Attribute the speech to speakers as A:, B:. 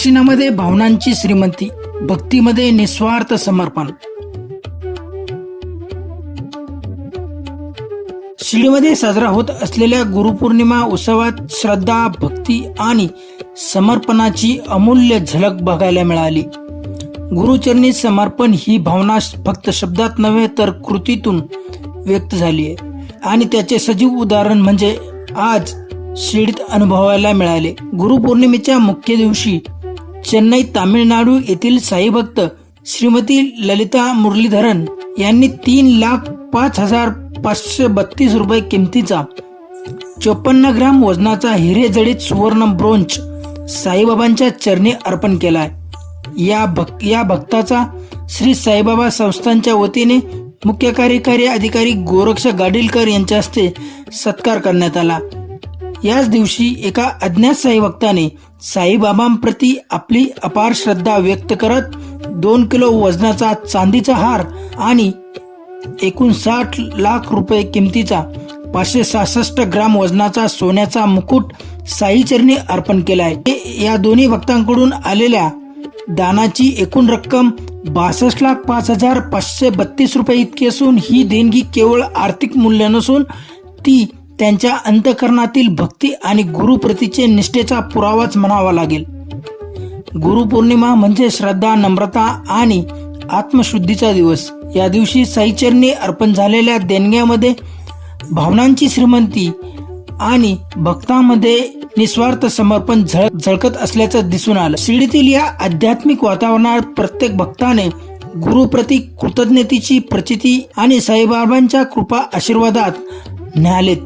A: दक्षिणामध्ये भावनांची श्रीमंती, भक्तीमध्ये निस्वार्थ समर्पण. शिर्डीमध्ये साजरा होत असलेल्या गुरुपौर्णिमा उत्सवात श्रद्धा, भक्ती आणि समर्पणाची अमूल्य झलक बघायला मिळाली. गुरुचरणी समर्पण ही भावना फक्त शब्दात नव्हे तर कृतीतून व्यक्त झाली आहे आणि त्याचे सजीव उदाहरण म्हणजे आज शिर्डीत अनुभवायला मिळाले. गुरुपौर्णिमेच्या मुख्य दिवशी चेन्नई, तामिळनाडू येथील साईभक्त श्रीमती ललिता मुरलीधरन यांनी 3,05,532 रुपये किमतीचा 54 ग्राम वजनाचा हिरे जडित सुवर्ण ब्रोंच साईबाबांच्या चरणी अर्पण केलाय. या भक्ताचा श्री साईबाबा संस्थांच्या वतीने मुख्य कार्यकारी अधिकारी गोरक्ष गाडीलकर यांच्या हस्ते सत्कार करण्यात आला. याच दिवशी एका अज्ञात साईभक्ताने साईबाबांप्रती आपली अपार श्रद्धा व्यक्त करत 2 किलो वजनाचा चांदीचा हार आणि एकूण 60 लाख रुपये किमतीचा 566 ग्राम वजनाचा सोन्याचा मुकुट साईचरणी अर्पण केला आहे. या दोन्ही भक्तांकडून आलेल्या दानाची एकूण रक्कम 62,05,532 रुपये इतकी असून ही देणगी केवळ आर्थिक मूल्य नसून ती त्यांच्या अंतःकरणातील भक्ती आणि गुरुप्रतीचे निष्ठेचा पुरावाच म्हणावा लागेल. गुरुपौर्णिमा म्हणजे श्रद्धा, नम्रता आणि आत्मशुद्धीचा दिवस. या दिवशी साईचरणी अर्पण झालेल्या देणग्यामध्ये भावनांची श्रीमंती आणि भक्तांमध्ये निस्वार्थ समर्पण झळकत असल्याचं दिसून आलं. शिर्डीतील या आध्यात्मिक वातावरणात प्रत्येक भक्ताने गुरुप्रती कृतज्ञतेची प्रचिती आणि साईबाबांच्या कृपा आशीर्वादात न्याहालेत.